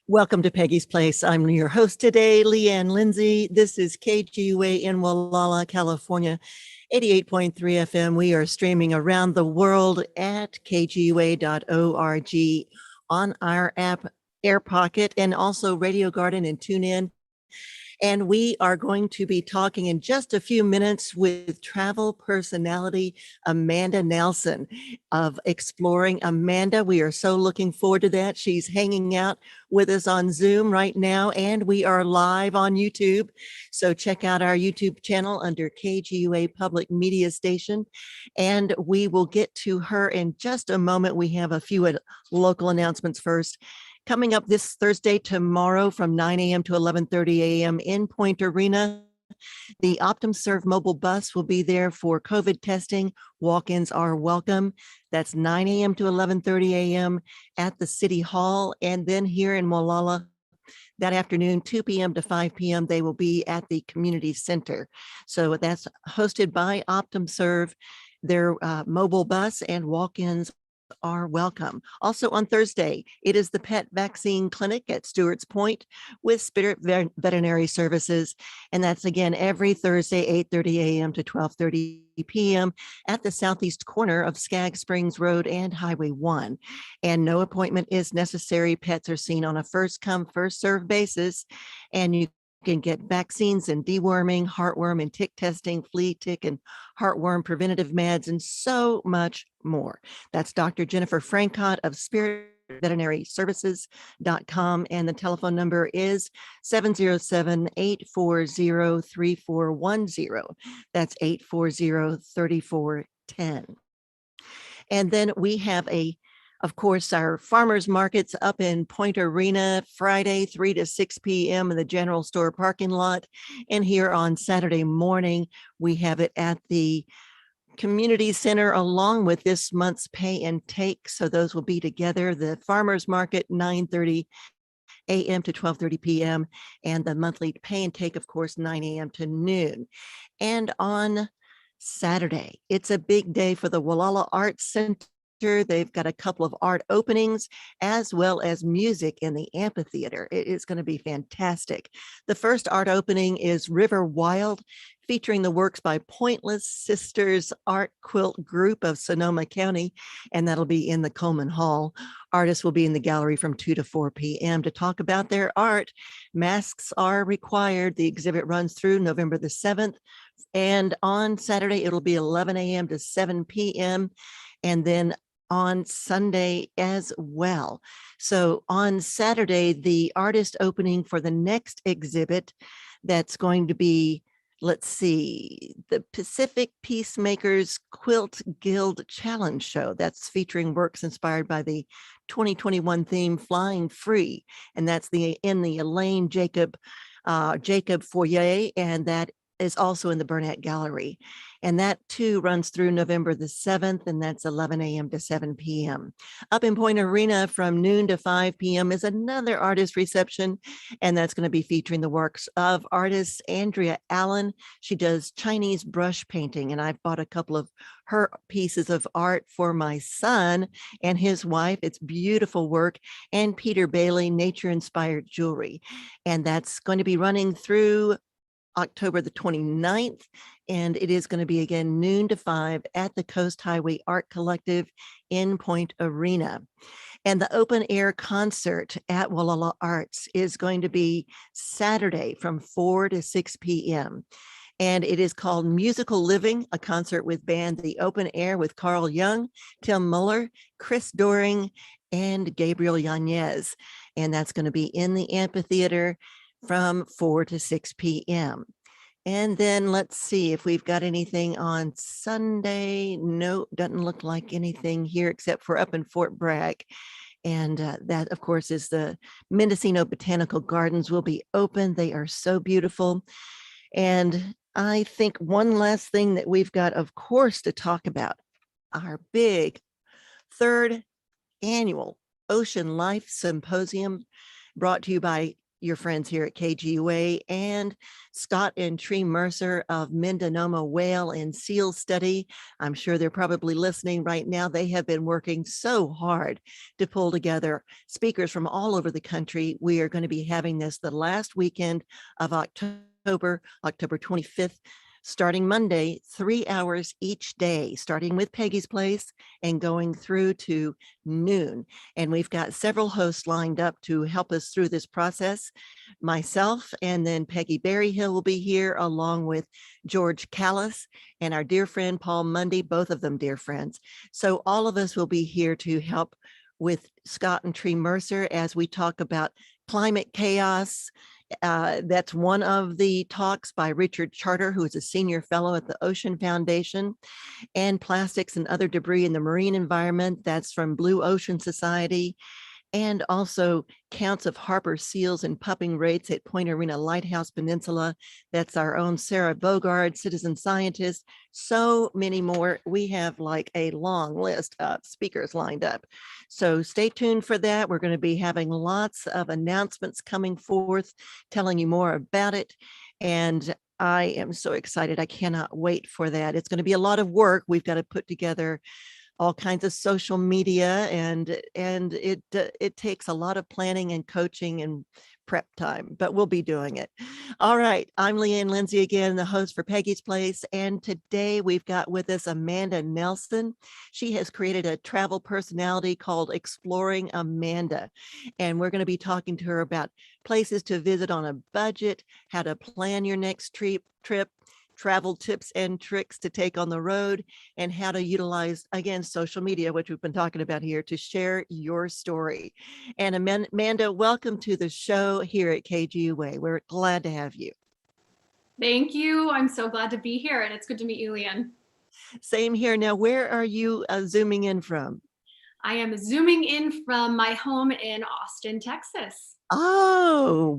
Welcome to Peggy's Place. I'm your host today, Leanne Lindsay. This is KGUA in Walla, California, 88.3 FM. We are streaming around the world at kgua.org on our app Air Pocket and also Radio Garden and TuneIn. And we are going to be talking in just a few minutes with travel personality Amanda Nelson of Exploring Amanda. We are so looking forward to that. She's hanging out with us on Zoom right now, and we are live on YouTube. So check out our YouTube channel under KGUA Public Media Station, and we will get to her in just a moment. We have a few local announcements first. Coming up this Thursday, tomorrow from 9 a.m. to 11:30 a.m. in Point Arena, the OptumServe mobile bus will be there for COVID testing. Walk-ins are welcome. That's 9 a.m. to 11:30 a.m. at the City Hall. And then here in Molalla, that afternoon, 2 p.m. to 5 p.m., they will be at the community center. So that's hosted by OptumServe. Their mobile bus and walk-ins are welcome. Also on Thursday, it is the pet vaccine clinic at Stewart's Point with Spirit Veterinary Services. And that's again every Thursday, 8:30 a.m. to 12:30 p.m. at the southeast corner of Skaggs Springs Road and Highway 1. And no appointment is necessary. Pets are seen on a first come, first served basis. And you can get vaccines and deworming, heartworm and tick testing, flea, tick, and heartworm preventative meds, and so much more. That's Dr. Jennifer Francott of Spirit Veterinary Services.com, and the telephone number is 707-840-3410. That's 840-3410. And then we have of course, our farmers markets up in Point Arena, Friday, 3 to 6 p.m. in the general store parking lot. And here on Saturday morning, we have it at the community center along with this month's pay and take. So those will be together. The farmers market, 9:30 a.m. to 12:30 p.m. and the monthly pay and take, of course, 9 a.m. to noon. And on Saturday, it's a big day for the Walla Arts Center. They've got a couple of art openings as well as music in the amphitheater. It is going to be fantastic. The first art opening is River Wild, featuring the works by Pointless Sisters Art Quilt Group of Sonoma County, and that'll be in the Coleman Hall. Artists will be in the gallery from 2 to 4 p.m. to talk about their art. Masks are required. The exhibit runs through November the 7th, and on Saturday, it'll be 11 a.m. to 7 p.m., and then on Sunday as well. So on Saturday, the artist opening for the next exhibit, that's going to be, let's see, the Pacific Peacemakers Quilt Guild Challenge Show. That's featuring works inspired by the 2021 theme Flying Free. And that's in the Elaine Jacob foyer, and that is also in the Burnett Gallery. And that too runs through November the 7th, and that's 11 a.m. to 7 p.m. Up in Point Arena from noon to 5 p.m. is another artist reception, and that's going to be featuring the works of artist Andrea Allen. She does Chinese brush painting, and I've bought a couple of her pieces of art for my son and his wife. It's beautiful work. And Peter Bailey, nature-inspired jewelry. And that's going to be running through October the 29th, and it is going to be again noon to 5 at the Coast Highway Art Collective in Point Arena. And the open air concert at Walla Arts is going to be Saturday from 4 to 6 p.m. And it is called Musical Living, a concert with band The Open Air with Carl Young, Tim Muller, Chris Doring, and Gabriel Yanez. And that's going to be in the amphitheater from 4 to 6 p.m. And then let's see if we've got anything on Sunday. No, doesn't look like anything here except for up in Fort Bragg. And that, of course, is the Mendocino Botanical Gardens will be open. They are so beautiful. And I think one last thing that we've got, of course, to talk about, our big third annual Ocean Life Symposium brought to you by your friends here at KGUA, and Scott and Tree Mercer of Mendonoma Whale and Seal Study. I'm sure they're probably listening right now. They have been working so hard to pull together speakers from all over the country. We are going to be having this the last weekend of October 25th, starting Monday, 3 hours each day, starting with Peggy's Place and going through to noon. And we've got several hosts lined up to help us through this process. Myself and then Peggy Berryhill will be here along with George Callis and our dear friend Paul Mundy, both of them dear friends. So all of us will be here to help with Scott and Tree Mercer as we talk about climate chaos. That's one of the talks by Richard Charter, who is a senior fellow at the Ocean Foundation, and plastics and other debris in the marine environment. That's from Blue Ocean Society. And also counts of harbor seals and pupping rates at Point Arena Lighthouse Peninsula. That's our own Sarah Bogard, citizen scientist. So many more. We have like a long list of speakers lined up. So stay tuned for that. We're going to be having lots of announcements coming forth, telling you more about it. And I am so excited. I cannot wait for that. It's going to be a lot of work. We've got to put together all kinds of social media, and it takes a lot of planning and coaching and prep time, but we'll be doing it. All right, I'm Leanne Lindsay again, the host for Peggy's Place, and today we've got with us Amanda Nelson. She has created a travel personality called Exploring Amanda, and we're going to be talking to her about places to visit on a budget, how to plan your next trip, travel tips and tricks to take on the road, and how to utilize, again, social media, which we've been talking about here, to share your story. And Amanda, welcome to the show here at KGUA. We're glad to have you. Thank you. I'm so glad to be here, and it's good to meet you, Leanne. Same here. Now, where are you zooming in from? I am zooming in from my home in Austin, Texas. Oh,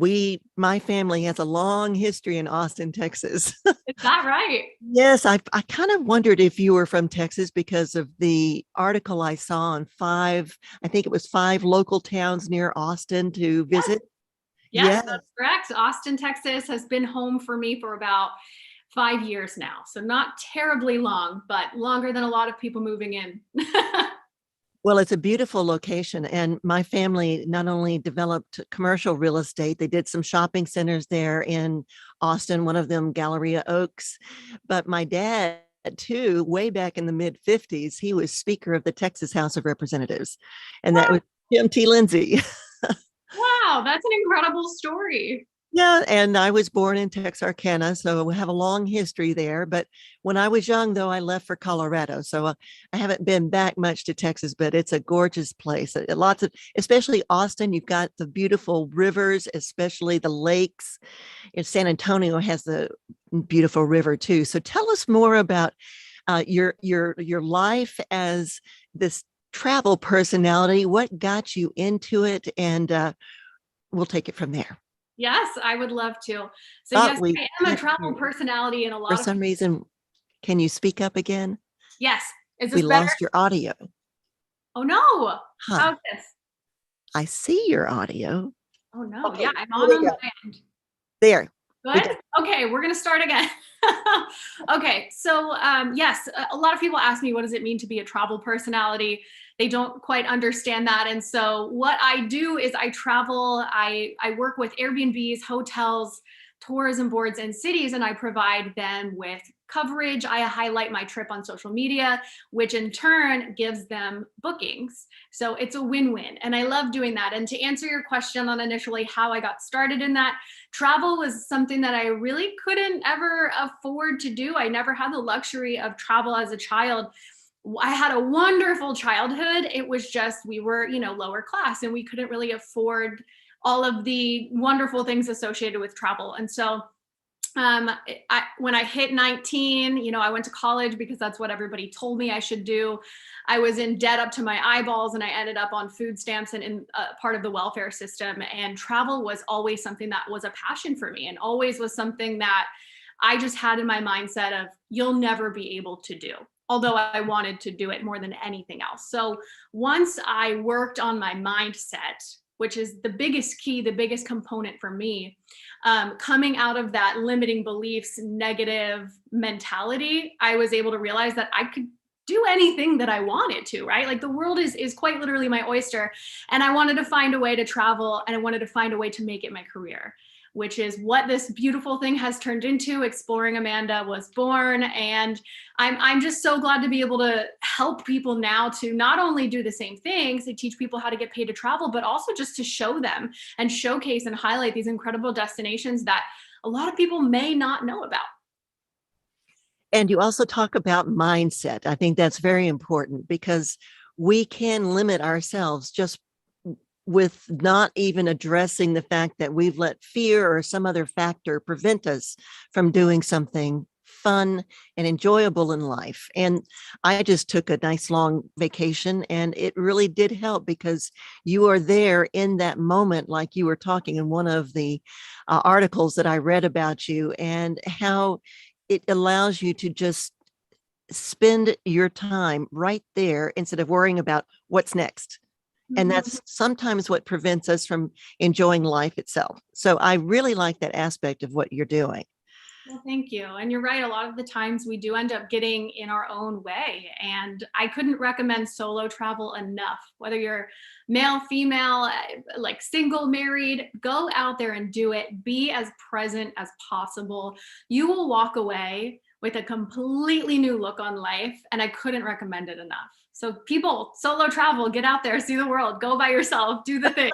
my family has a long history in Austin, Texas. Is that right? Yes, I kind of wondered if you were from Texas because of the article I saw on I think it was 5 local towns near Austin to visit. Yes, that's correct. Austin, Texas has been home for me for about 5 years now. So not terribly long, but longer than a lot of people moving in. Well, it's a beautiful location, and my family not only developed commercial real estate, they did some shopping centers there in Austin, one of them Galleria Oaks, but my dad too, way back in the mid 50s, he was Speaker of the Texas House of Representatives, and that was Jim T. Lindsay. Wow, that's an incredible story. Yeah, and I was born in Texarkana, so we have a long history there. But when I was young, though, I left for Colorado, so I haven't been back much to Texas. But it's a gorgeous place. Lots of, especially Austin. You've got the beautiful rivers, especially the lakes. And San Antonio has the beautiful river too. So tell us more about your life as this travel personality. What got you into it, and we'll take it from there. Yes, I would love to. So yes, I am a travel personality in a lot of. For some reason, can you speak up again? Yes. Is this better? We lost your audio. Oh no. How's this? I see your audio. Oh no. Okay. Yeah, I'm on my end. There. Good. Okay, we're gonna start again. Okay, so yes, a lot of people ask me, what does it mean to be a travel personality? They don't quite understand that. And so what I do is I travel, I work with Airbnbs, hotels, tourism boards, and cities, and I provide them with coverage. I highlight my trip on social media, which in turn gives them bookings. So it's a win-win. And I love doing that. And to answer your question on initially how I got started in that, travel was something that I really couldn't ever afford to do. I never had the luxury of travel as a child. I had a wonderful childhood. It was just, we were, lower class, and we couldn't really afford all of the wonderful things associated with travel. And so when I hit 19, I went to college because that's what everybody told me I should do. I was in debt up to my eyeballs, and I ended up on food stamps and in part of the welfare system. And travel was always something that was a passion for me, and always was something that I just had in my mindset of, you'll never be able to do. Although I wanted to do it more than anything else. So once I worked on my mindset, which is the biggest key, the biggest component for me. Coming out of that limiting beliefs, negative mentality, I was able to realize that I could do anything that I wanted to, right? Like the world is quite literally my oyster. And I wanted to find a way to travel, and I wanted to find a way to make it my career, which is what this beautiful thing has turned into. Exploring Amanda was born. And I'm just so glad to be able to help people now to not only do the same things, to teach people how to get paid to travel, but also just to show them and showcase and highlight these incredible destinations that a lot of people may not know about. And you also talk about mindset. I think that's very important because we can limit ourselves just with not even addressing the fact that we've let fear or some other factor prevent us from doing something fun and enjoyable in life. And I just took a nice long vacation, and it really did help because you are there in that moment, like you were talking in one of the articles that I read about you, and how it allows you to just spend your time right there instead of worrying about what's next. And that's sometimes what prevents us from enjoying life itself. So I really like that aspect of what you're doing. Well, thank you. And you're right. A lot of the times we do end up getting in our own way. And I couldn't recommend solo travel enough. Whether you're male, female, like single, married, go out there and do it. Be as present as possible. You will walk away with a completely new look on life. And I couldn't recommend it enough. So people, solo travel, get out there, see the world, go by yourself, do the thing.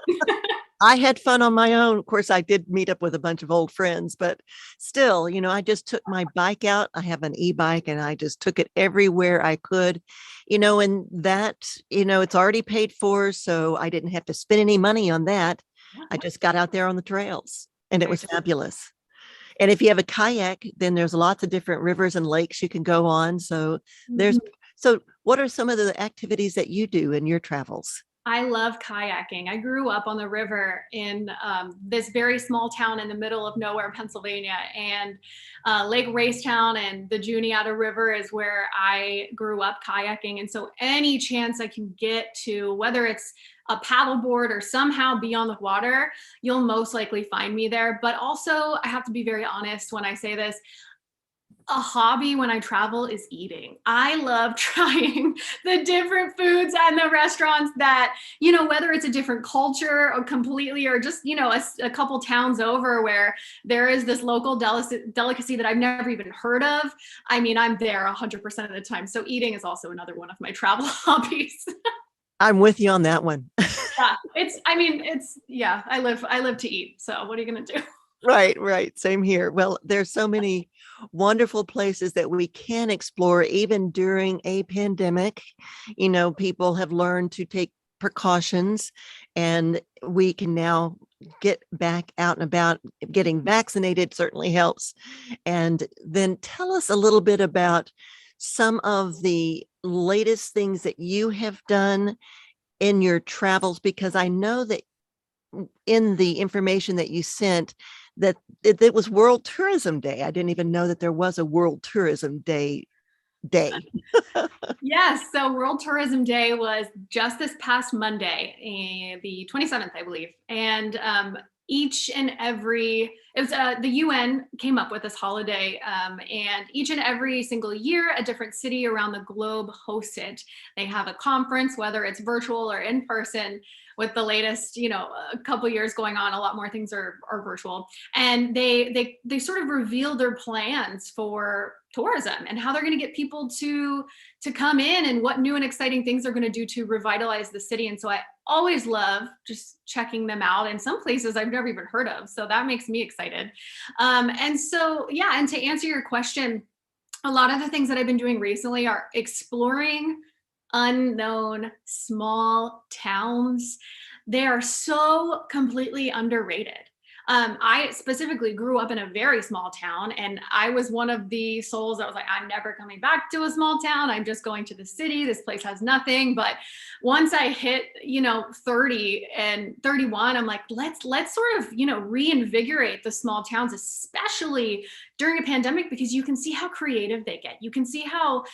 I had fun on my own. Of course, I did meet up with a bunch of old friends, but still, I just took my bike out. I have an e-bike, and I just took it everywhere I could, and that, it's already paid for. So I didn't have to spend any money on that. I just got out there on the trails, and it was fabulous. And if you have a kayak, then there's lots of different rivers and lakes you can go on. So so what are some of the activities that you do in your travels? I love kayaking. I grew up on the river in this very small town in the middle of nowhere, Pennsylvania, and Lake Racetown and the Juniata River is where I grew up kayaking. And so any chance I can get to, whether it's a paddleboard or somehow be on the water, you'll most likely find me there. But also, I have to be very honest when I say this, a hobby when I travel is eating. I love trying the different foods and the restaurants that, whether it's a different culture or completely, or just, a couple towns over where there is this local delicacy that I've never even heard of. I mean, I'm there 100% of the time. So eating is also another one of my travel hobbies. I'm with you on that one. Yeah, I live to eat. So what are you going to do? Right. Same here. Well, there's so many wonderful places that we can explore, even during a pandemic. People have learned to take precautions, and we can now get back out and about. Getting vaccinated certainly helps. And then tell us a little bit about some of the latest things that you have done in your travels, because I know that in the information that you sent, that it was World Tourism Day. I didn't even know that there was a World Tourism Day. Yes, so World Tourism Day was just this past Monday, the 27th, I believe. And each and every, it was the UN came up with this holiday, and each and every single year, a different city around the globe hosts it. They have a conference, whether it's virtual or in person. With the latest, a couple years going on, a lot more things are virtual, and they sort of reveal their plans for tourism and how they're going to get people to come in, and what new and exciting things they're going to do to revitalize the city. And so I always love just checking them out. In some places I've never even heard of, so that makes me excited. And so, yeah, and to answer your question, a lot of the things that I've been doing recently are exploring unknown small towns. They are so completely underrated. I specifically grew up in a very small town, and I was one of the souls that was like, I'm never coming back to a small town. I'm just going to the city. This place has nothing. But once I hit, 30 and 31, I'm like, let's sort of, reinvigorate the small towns, especially during a pandemic, because you can see how creative they get. You can see how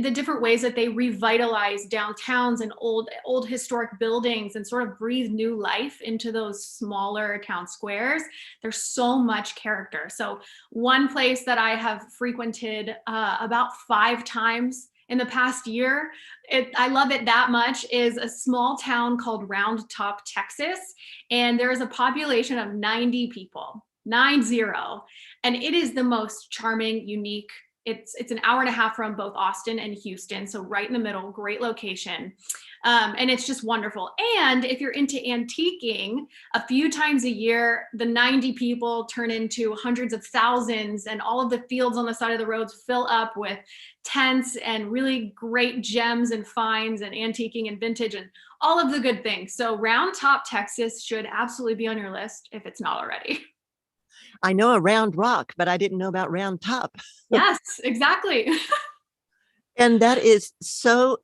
the different ways that they revitalize downtowns and old historic buildings and sort of breathe new life into those smaller town squares. There's so much character. So one place that I have frequented about 5 times in the past year, I love it that much, is a small town called Round Top, Texas. And there is a population of 90 people, 90. And it is the most charming, unique. It's an hour and a half from both Austin and Houston. So right in the middle, great location. And it's just wonderful. And if you're into antiquing, a few times a year, the 90 people turn into hundreds of thousands, and all of the fields on the side of the roads fill up with tents and really great gems and finds and antiquing and vintage and all of the good things. So Round Top, Texas should absolutely be on your list if it's not already. I know a Round Rock, but I didn't know about Round Top. Yes, exactly. And that is so,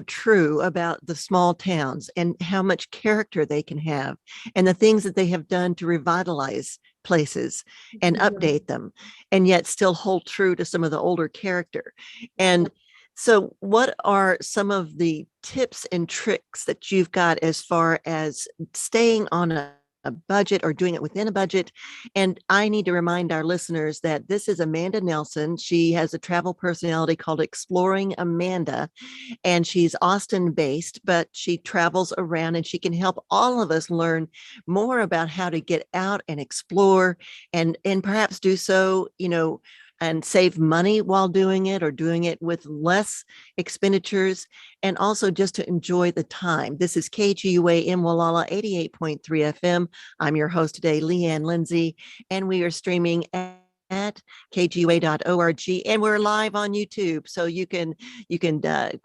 true about the small towns and how much character they can have and the things that they have done to revitalize places and update them, and yet still hold true to some of the older character. And so what are some of the tips and tricks that you've got as far as staying on a budget or doing it within a budget? And I need to remind our listeners that this is Amanda Nelson. She has a travel personality called Exploring Amanda, and she's Austin based, but she travels around and she can help all of us learn more about how to get out and explore and perhaps do so, and save money while doing it, or doing it with less expenditures, and also just to enjoy the time. This is KGUA in Wallala 88.3 FM. I'm your host today, Leanne Lindsay, and we are streaming at kgua.org, and we're live on YouTube, so you can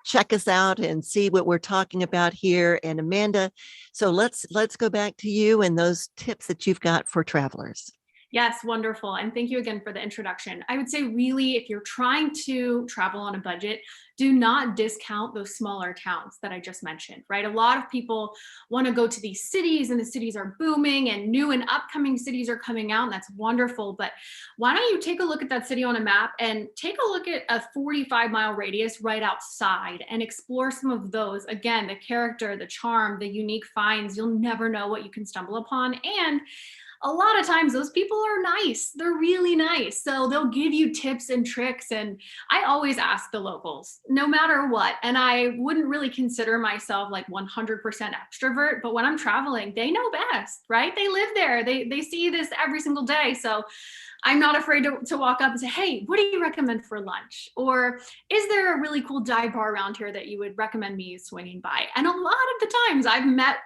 check us out and see what we're talking about here. And Amanda, so let's go back to you and those tips that you've got for travelers. Yes, wonderful. And thank you again for the introduction. I would say, really, if you're trying to travel on a budget, do not discount those smaller towns that I just mentioned, right? A lot of people want to go to these cities, and the cities are booming and new and upcoming cities are coming out, and that's wonderful. But why don't you take a look at that city on a map and take a look at a 45-mile radius right outside and explore some of those. Again, the character, the charm, the unique finds. You'll never know what you can stumble upon. And a lot of times those people are nice. They're really nice. So they'll give you tips and tricks. And I always ask the locals, no matter what. And I wouldn't really consider myself like 100% extrovert, but when I'm traveling, they know best, right? They live there. They see this every single day. So I'm not afraid to walk up and say, hey, what do you recommend for lunch? Or is there a really cool dive bar around here that you would recommend me swinging by? And a lot of the times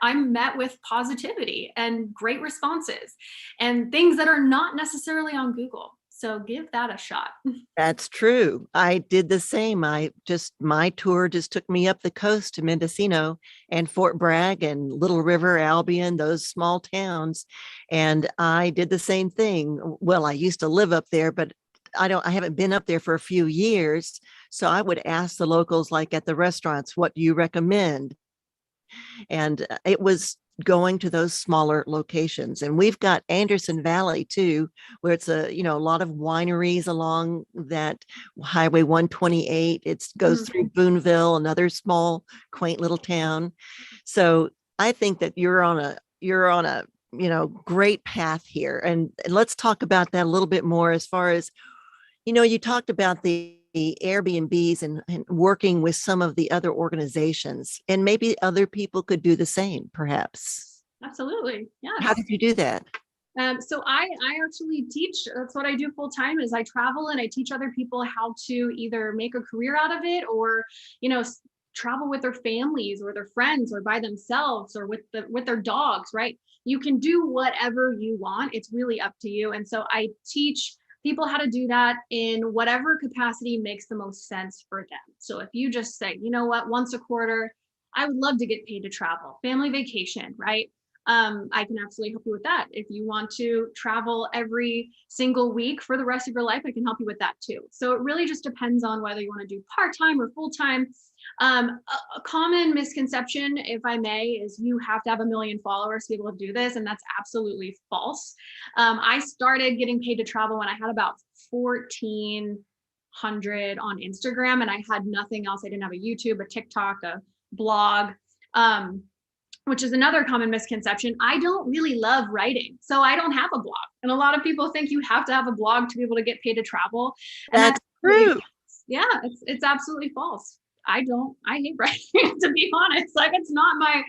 I'm met with positivity and great responses and things that are not necessarily on Google. So give that a shot. That's true. I did the same. My tour just took me up the coast to Mendocino and Fort Bragg and Little River, Albion, those small towns. And I did the same thing. Well, I used to live up there, but I haven't been up there for a few years. So I would ask the locals, like at the restaurants, what do you recommend? And it was going to those smaller locations. And we've got Anderson Valley too, where it's a lot of wineries along that Highway 128. It goes through Boonville, another small quaint little town. So I think that you're on a great path here. And let's talk about that a little bit more, as far as you talked about the Airbnbs and working with some of the other organizations, and maybe other people could do the same, perhaps. Absolutely. Yeah. How did you do that? So I actually teach. That's what I do full time, is I travel and I teach other people how to either make a career out of it, or, travel with their families or their friends, or by themselves, or with their dogs, right? You can do whatever you want. It's really up to you. And so I teach people how to do that in whatever capacity makes the most sense for them. So if you just say, you know what, once a quarter, I would love to get paid to travel, family vacation, right? I can absolutely help you with that. If you want to travel every single week for the rest of your life, I can help you with that too. So it really just depends on whether you want to do part-time or full-time. A common misconception, if I may, is you have to have 1 million followers to be able to do this. And that's absolutely false. I started getting paid to travel when I had about 1,400 on Instagram, and I had nothing else. I didn't have a YouTube, a TikTok, a blog. Which is another common misconception. I don't really love writing, so I don't have a blog. And a lot of people think you have to have a blog to be able to get paid to travel. And That's really, true. yeah, it's absolutely false. I hate writing, to be honest. Like it's not my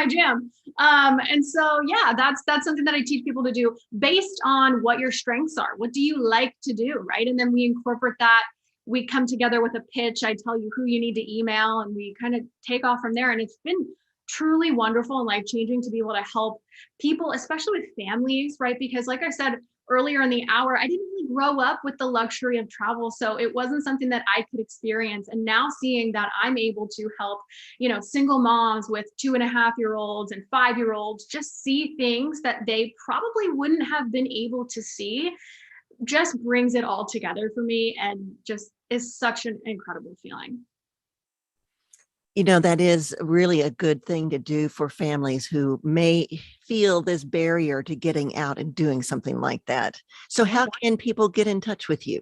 jam. And so yeah, that's something that I teach people to do based on what your strengths are. What do you like to do, right? And then we incorporate that. We come together with a pitch. I tell you who you need to email, and we kind of take off from there. And it's been truly wonderful and life-changing to be able to help people, especially with families, right? Because like I said earlier in the hour, I didn't really grow up with the luxury of travel. So it wasn't something that I could experience. And now seeing that I'm able to help, single moms with 2.5-year-olds and 5-year-olds just see things that they probably wouldn't have been able to see, just brings it all together for me and just is such an incredible feeling. That is really a good thing to do for families who may feel this barrier to getting out and doing something like that. So how can people get in touch with you?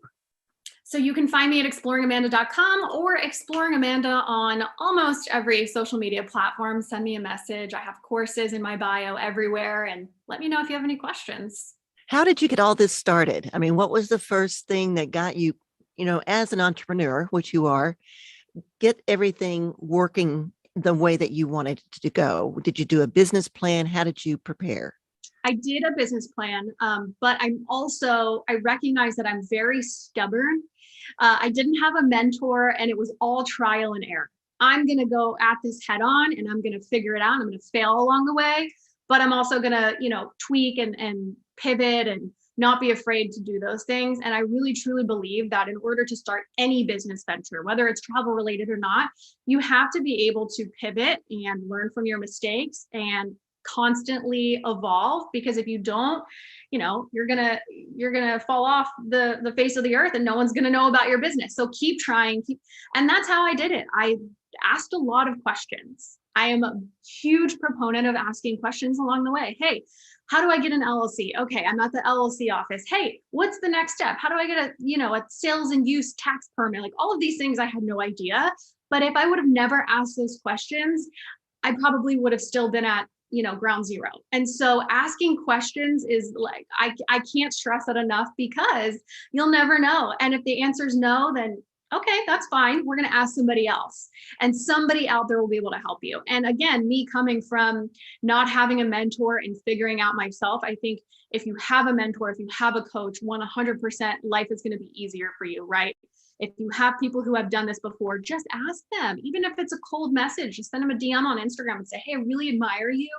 So you can find me at exploringamanda.com or Exploring Amanda on almost every social media platform. Send me a message. I have courses in my bio everywhere, and let me know if you have any questions. How did you get all this started? I mean, what was the first thing that got you, as an entrepreneur, which you are, get everything working the way that you wanted it to go? Did you do a business plan? How did you prepare? I did a business plan, but I recognize that I'm very stubborn. I didn't have a mentor, and it was all trial and error. I'm going to go at this head on, and I'm going to figure it out. I'm going to fail along the way, but I'm also going to, tweak and pivot and not be afraid to do those things. And I really, truly believe that in order to start any business venture, whether it's travel related or not, you have to be able to pivot and learn from your mistakes and constantly evolve, because if you don't, you're gonna fall off the face of the earth and no one's gonna know about your business. So keep trying, and that's how I did it. I asked a lot of questions. I am a huge proponent of asking questions along the way. Hey, how do I get an LLC? Okay, I'm at the LLC office. Hey, what's the next step? How do I get a sales and use tax permit? Like all of these things I had no idea. But if I would have never asked those questions, I probably would have still been at ground zero. And so asking questions is like, I can't stress that enough, because you'll never know. And if the answer is no, then okay, that's fine. We're going to ask somebody else, and somebody out there will be able to help you. And again, me coming from not having a mentor and figuring out myself, I think if you have a mentor, if you have a coach, 100% life is going to be easier for you, right? If you have people who have done this before, just ask them. Even if it's a cold message, just send them a DM on Instagram and say, hey, I really admire you.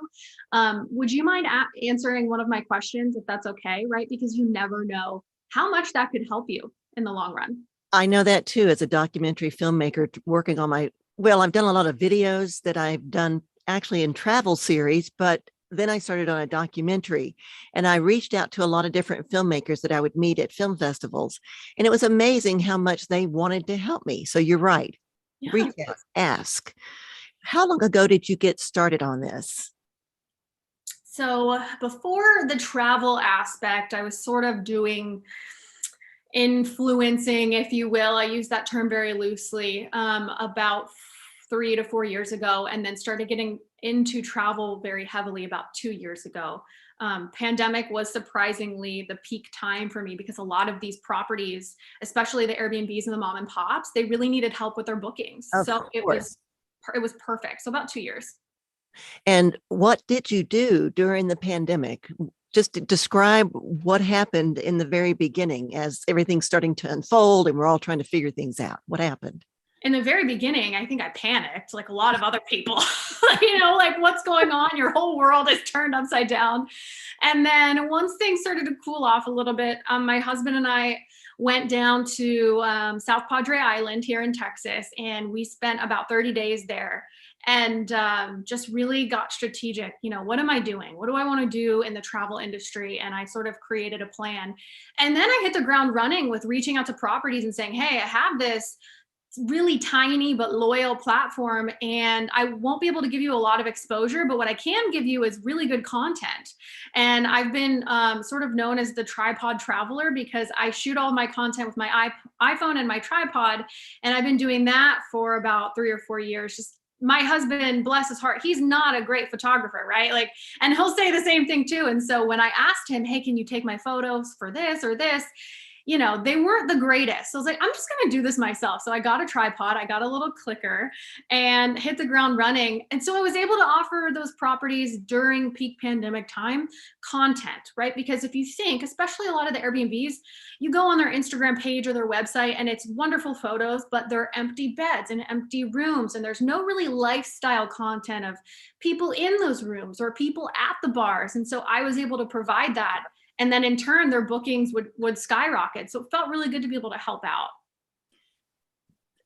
Would you mind answering one of my questions, if that's okay, right? Because you never know how much that could help you in the long run. I know that too, as a documentary filmmaker working on I've done a lot of videos that I've done actually in travel series, but then I started on a documentary, and I reached out to a lot of different filmmakers that I would meet at film festivals. And it was amazing how much they wanted to help me. So you're right. Yeah. Reach out, ask. How long ago did you get started on this? So before the travel aspect, I was sort of doing influencing, if you will. I use that term very loosely, about 3 to 4 years ago, and then started getting into travel very heavily about 2 years ago. Pandemic was surprisingly the peak time for me, because a lot of these properties, especially the Airbnbs and the mom and pops, they really needed help with their bookings. So it was perfect. So about 2 years. And what did you do during the pandemic? Just to describe what happened in the very beginning as everything's starting to unfold and we're all trying to figure things out. What happened? In the very beginning, I think I panicked like a lot of other people, like what's going on? Your whole world is turned upside down. And then once things started to cool off a little bit, my husband and I went down to South Padre Island here in Texas, and we spent about 30 days there. And just really got strategic. What am I doing? What do I want to do in the travel industry? And I sort of created a plan. And then I hit the ground running with reaching out to properties and saying, hey, I have this really tiny but loyal platform, and I won't be able to give you a lot of exposure, but what I can give you is really good content. And I've been sort of known as the tripod traveler because I shoot all my content with my iPhone and my tripod, and I've been doing that for about 3 or 4 years. Just my husband, bless his heart, he's not a great photographer, right? Like, and he'll say the same thing too. And so when I asked him, hey, can you take my photos for this or this, you know, they weren't the greatest. So I was like, I'm just going to do this myself. So I got a tripod, I got a little clicker and hit the ground running. And so I was able to offer those properties during peak pandemic time content, right? Because if you think, especially a lot of the Airbnbs, you go on their Instagram page or their website and it's wonderful photos, but they're empty beds and empty rooms. And there's no really lifestyle content of people in those rooms or people at the bars. And so I was able to provide that. And then in turn, their bookings would skyrocket. So it felt really good to be able to help out.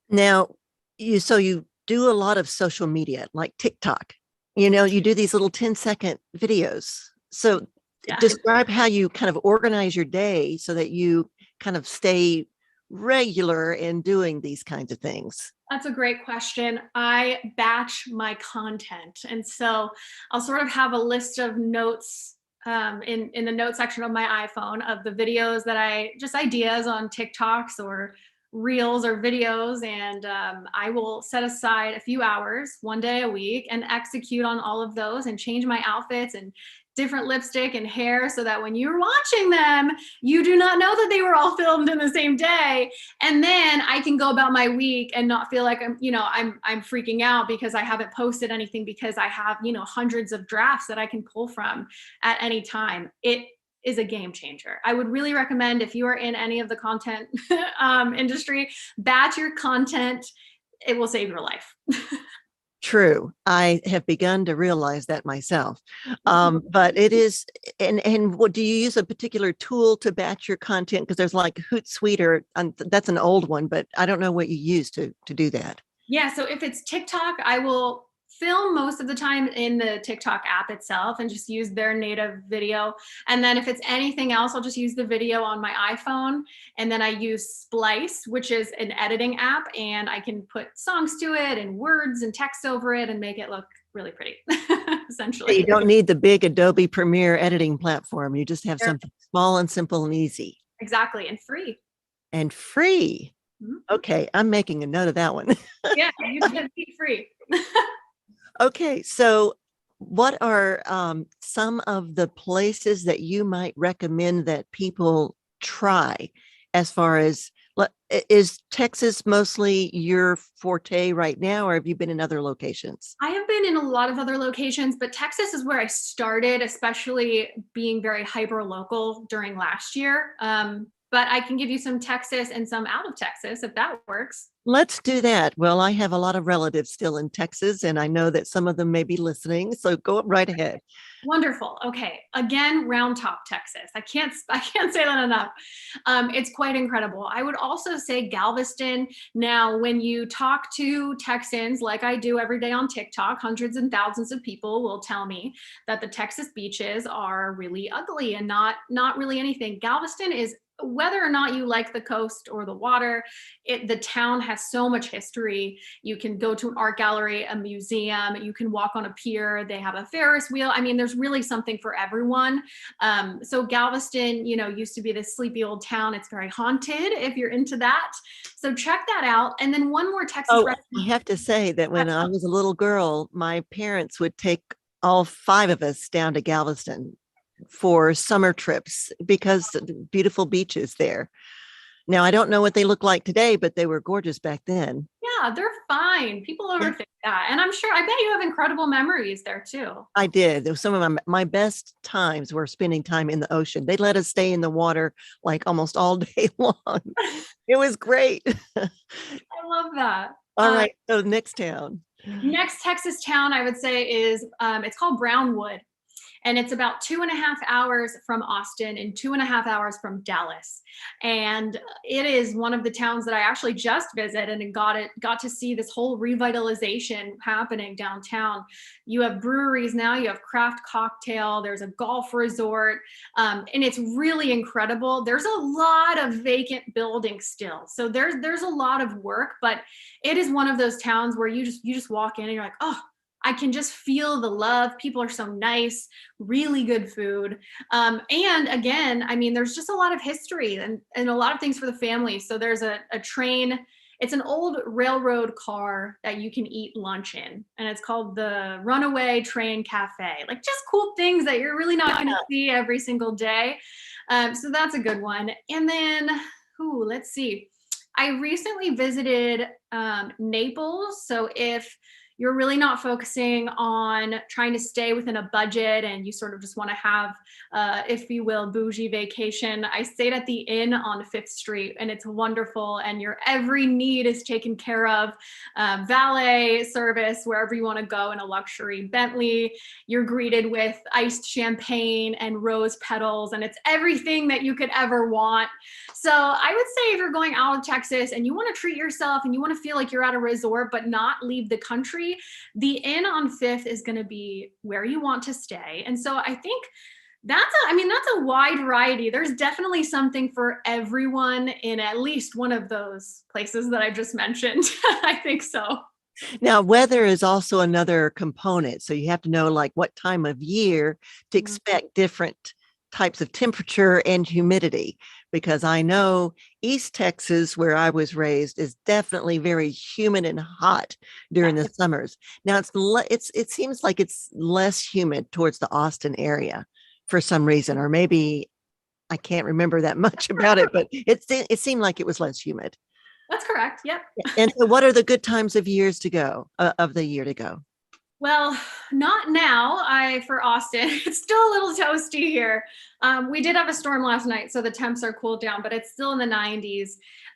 Now, you do a lot of social media like TikTok. You do these little 10-second videos. So Yeah. describe how you kind of organize your day so that you kind of stay regular in doing these kinds of things. That's a great question. I batch my content. And so I'll sort of have a list of notes in the note section of my iPhone of the videos that just ideas on TikToks or reels or videos. And I will set aside a few hours, one day a week, and execute on all of those and change my outfits and different lipstick and hair so that when you're watching them, you do not know that they were all filmed in the same day. And then I can go about my week and not feel like I'm freaking out because I haven't posted anything, because I have, hundreds of drafts that I can pull from at any time. It is a game changer. I would really recommend, if you are in any of the content industry, batch your content. It will save your life. True. I have begun to realize that myself. But it is, and what do you use a particular tool to batch your content? Because there's like Hootsuite, that's an old one, but I don't know what you use to do that. Yeah. So if it's TikTok, I will film most of the time in the TikTok app itself and just use their native video. And then if it's anything else, I'll just use the video on my iPhone. And then I use Splice, which is an editing app, and I can put songs to it and words and text over it and make it look really pretty, essentially. You don't need the big Adobe Premiere editing platform. You just have something small and simple and easy. Exactly. And free. And free. Mm-hmm. Okay. I'm making a note of that one. Yeah. You can be free. Okay, so what are some of the places that you might recommend that people try, as far as, is Texas mostly your forte right now, or have you been in other locations? I have been in a lot of other locations, but Texas is where I started, especially being very hyper local during last year. But I can give you some Texas and some out of Texas, if that works. Let's do that. Well, I have a lot of relatives still in Texas, and I know that some of them may be listening. So go right ahead. Wonderful. Okay. Again, Round Top, Texas. I can't say that enough. It's quite incredible. I would also say Galveston. Now, when you talk to Texans, like I do every day on TikTok, hundreds and thousands of people will tell me that the Texas beaches are really ugly and not really anything. Galveston is, whether or not you like the coast or the water, the town has so much history. You can go to an art gallery, a museum, you can walk on a pier, they have a Ferris wheel. I mean, there's really something for everyone. So Galveston, used to be this sleepy old town. It's very haunted if you're into that. So check that out. And then one more Texas restaurant. I have to say that when I was a little girl, my parents would take all 5 of us down to Galveston for summer trips because of the beautiful beaches there. Now, I don't know what they look like today, but they were gorgeous back then. Yeah, they're fine. People overthink that. And I'm sure, I bet you have incredible memories there too. I did. There was some of my best times were spending time in the ocean. They let us stay in the water like almost all day long. It was great. I love that. All right. So next town. Next Texas town, I would say is, it's called Brownwood. and it's about 2.5 hours from Austin and 2.5 hours from Dallas. And it is one of the towns that I actually just visited and got to see this whole revitalization happening downtown. You have breweries now, you have craft cocktail, there's a golf resort, and it's really incredible. There's a lot of vacant buildings still, so there's a lot of work, but it is one of those towns where you just walk in and you're like, oh, I can just feel the love. People are so nice, really good food. And again, I mean, there's just a lot of history and a lot of things for the family. So there's a train. It's an old railroad car that you can eat lunch in, and it's called the Runaway Train Cafe. Like, just cool things that you're really not going to see every single day. So that's a good one. And then, let's see. I recently visited Naples. So if you're really not focusing on trying to stay within a budget and you sort of just want to have, if you will, bougie vacation, I stayed at the Inn on 5th Street, and it's wonderful, and your every need is taken care of. Valet service wherever you want to go in a luxury Bentley. You're greeted with iced champagne and rose petals, and it's everything that you could ever want. So I would say if you're going out of Texas and you want to treat yourself and you want to feel like you're at a resort but not leave the country, the Inn on 5th is going to be where you want to stay. And so I think that's a wide variety. There's definitely something for everyone in at least one of those places that I just mentioned. I think so. Now, weather is also another component. So you have to know like what time of year to expect different types of temperature and humidity, because I know East Texas, where I was raised, is definitely very humid and hot during the summers. Now it seems like it's less humid towards the Austin area for some reason, or maybe I can't remember that much about it, but it seemed like it was less humid. That's correct. Yep. And so what are the good times of year to go? Well, not now. For Austin, it's still a little toasty here. We did have a storm last night, so the temps are cooled down, but it's still in the 90s.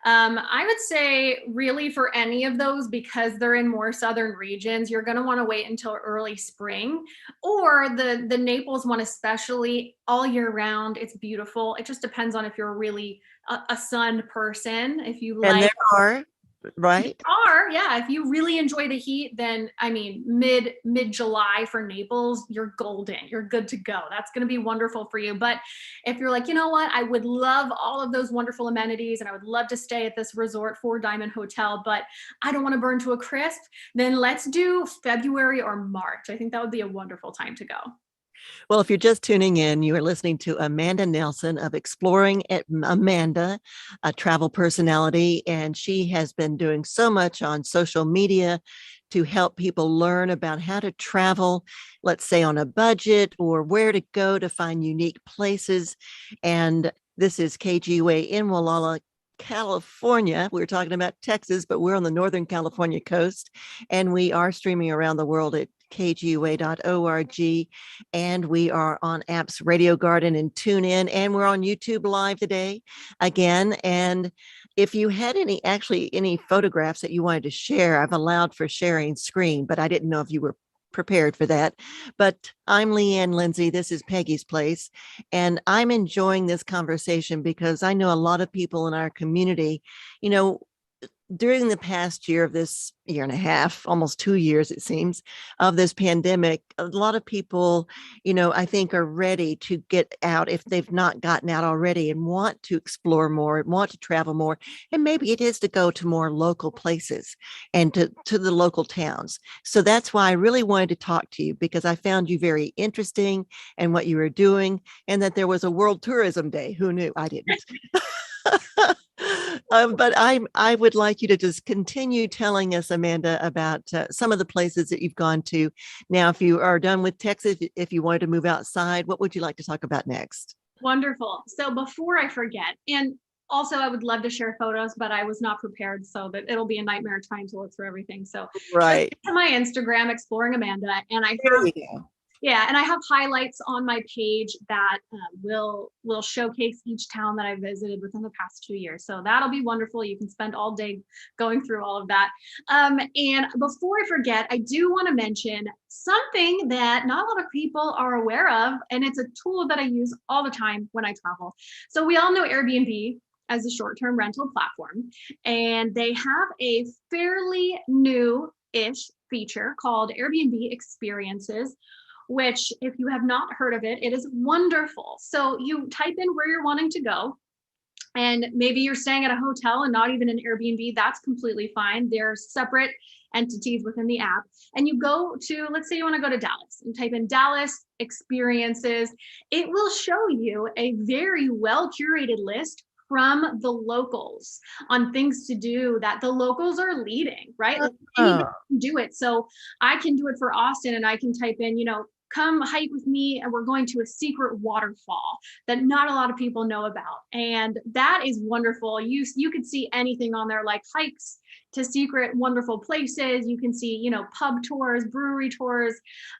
I would say really for any of those, because they're in more southern regions, you're going to want to wait until early spring, or the Naples one, especially all year round. It's beautiful. It just depends on if you're really a sun person. If you like, and there are, right? Yeah. If you really enjoy the heat, then I mean, mid July for Naples, you're golden. You're good to go. That's going to be wonderful for you. But if you're like, you know what, I would love all of those wonderful amenities, and I would love to stay at this resort 4-diamond hotel, but I don't want to burn to a crisp, then let's do February or March. I think that would be a wonderful time to go. Well, if you're just tuning in, you are listening to Amanda Nelson of Exploring Amanda, a travel personality, and she has been doing so much on social media to help people learn about how to travel, let's say on a budget, or where to go to find unique places. And this is KGUA in Walla, California. We're talking about Texas, but we're on the Northern California coast, and we are streaming around the world at kgua.org, and we are on apps Radio Garden and TuneIn, and we're on YouTube Live today again. And if you had any photographs that you wanted to share, I've allowed for sharing screen, but I didn't know if you were prepared for that. But I'm Leanne Lindsay. This is Peggy's Place, and I'm enjoying this conversation because I know a lot of people in our community, during the past year of this year and a half, almost 2 years, it seems, of this pandemic, a lot of people, I think are ready to get out if they've not gotten out already, and want to explore more, want to travel more. And maybe it is to go to more local places and to the local towns. So that's why I really wanted to talk to you, because I found you very interesting and what you were doing, and that there was a World Tourism Day. Who knew? I didn't. But I would like you to just continue telling us, Amanda, about some of the places that you've gone to. Now, if you are done with Texas, if you wanted to move outside, what would you like to talk about next? Wonderful. So before I forget, and also I would love to share photos, but I was not prepared, so that it'll be a nightmare trying to look through everything. So right to my Instagram, Exploring Amanda, and I there have you go. Yeah, and I have highlights on my page that will showcase each town that I visited within the past 2 years. So that'll be wonderful. You can spend all day going through all of that. And before I forget, I do want to mention something that not a lot of people are aware of, and it's a tool that I use all the time when I travel. So we all know Airbnb as a short-term rental platform, and they have a fairly new-ish feature called Airbnb Experiences, which, if you have not heard of it, it is wonderful. So you type in where you're wanting to go, and maybe you're staying at a hotel and not even an Airbnb. That's completely fine. They're separate entities within the app. And you go to, let's say you want to go to Dallas, and type in Dallas experiences. It will show you a very well curated list from the locals on things to do that the locals are leading, right? Like anybody Oh, can do it. So I can do it for Austin, and I can type in, come hike with me, and we're going to a secret waterfall that not a lot of people know about. And that is wonderful. You could see anything on there, like hikes to secret wonderful places. You can see, pub tours, brewery tours.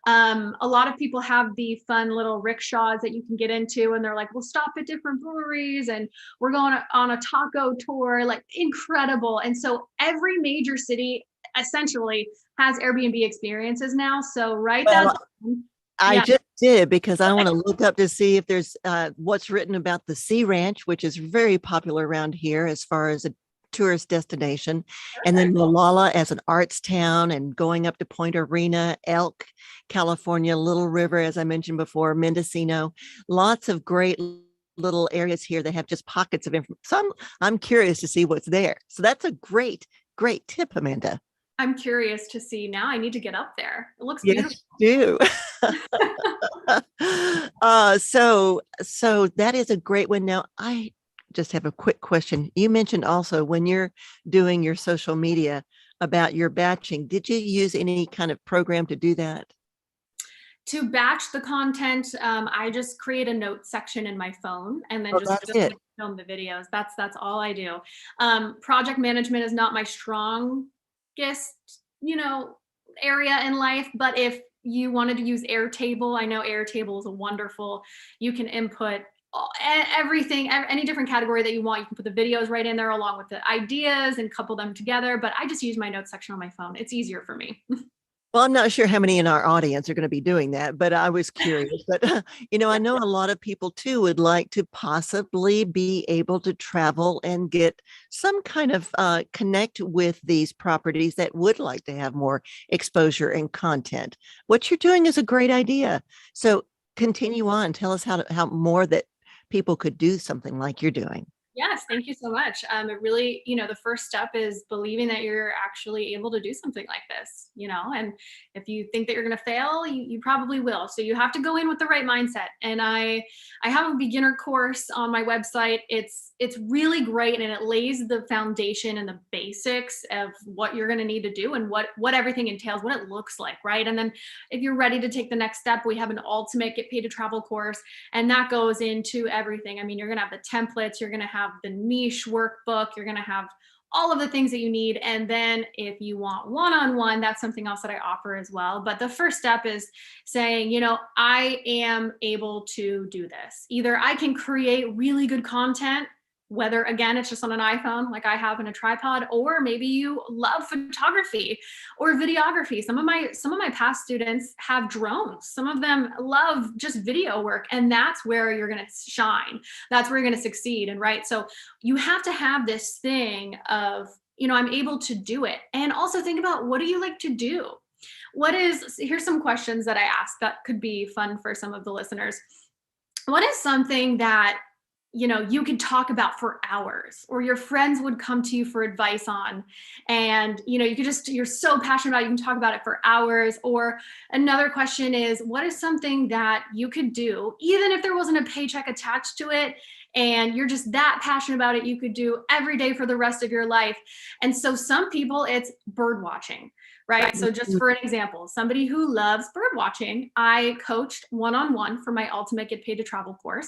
A lot of people have the fun little rickshaws that you can get into, and they're like, we'll stop at different breweries, and we're going on a taco tour, like incredible. And so every major city essentially has Airbnb experiences now. So write that well, down. I Yeah. just did because I Okay. want to look up to see if there's what's written about the Sea Ranch, which is very popular around here as far as a tourist destination, and then Perfect. Molalla as an arts town, and going up to Point Arena, Elk, California, Little River, as I mentioned before, Mendocino, lots of great little areas here that have just pockets of information. So I'm curious to see what's there. So that's a great tip, Amanda. I'm curious to see now. I need to get up there. It looks beautiful. Yes, you do. So that is a great one. Now, I just have a quick question. You mentioned also when you're doing your social media about your batching, did you use any kind of program to do that? To batch the content, I just create a note section in my phone and then Oh, just that's it. film the videos. That's all I do. Project management is not my strongest, you know, area in life, but if you wanted to use Airtable, I know Airtable is a wonderful. You can input everything, any different category that you want. You can put the videos right in there along with the ideas and couple them together. But I just use my notes section on my phone. It's easier for me. Well, I'm not sure how many in our audience are going to be doing that, but I was curious. But, I Yeah. know a lot of people too would like to possibly be able to travel and get some kind of connect with these properties that would like to have more exposure and content. What you're doing is a great idea. So continue on. Tell us how more that people could do something like you're doing. Yes, thank you so much. It really, the first step is believing that you're actually able to do something like this, and if you think that you're going to fail, you probably will. So you have to go in with the right mindset. And I have a beginner course on my website. It's really great, and it lays the foundation and the basics of what you're going to need to do and what everything entails, what it looks like, right? And then if you're ready to take the next step, we have an ultimate get paid to travel course, and that goes into everything. I mean, you're going to have the templates, you're going to have the niche workbook, you're going to have all of the things that you need. And then if you want one-on-one, that's something else that I offer as well. But the first step is saying, I am able to do this. Either I can create really good content, whether again it's just on an iPhone like I have in a tripod, or maybe you love photography or videography. Some of my past students have drones. Some of them love just video work, and that's where you're going to shine. That's where you're going to succeed. And right, so you have to have this thing of, I'm able to do it. And also think about, what do you like to do? Here's some questions that I ask that could be fun for some of the listeners. What is something that you could talk about for hours, or your friends would come to you for advice on, and you're so passionate about it, you can talk about it for hours? Or another question is, what is something that you could do even if there wasn't a paycheck attached to it, and you're just that passionate about it, you could do every day for the rest of your life? And so some people, it's bird watching, right? So just for an example, somebody who loves bird watching, I coached one-on-one for my Ultimate Get Paid to Travel course.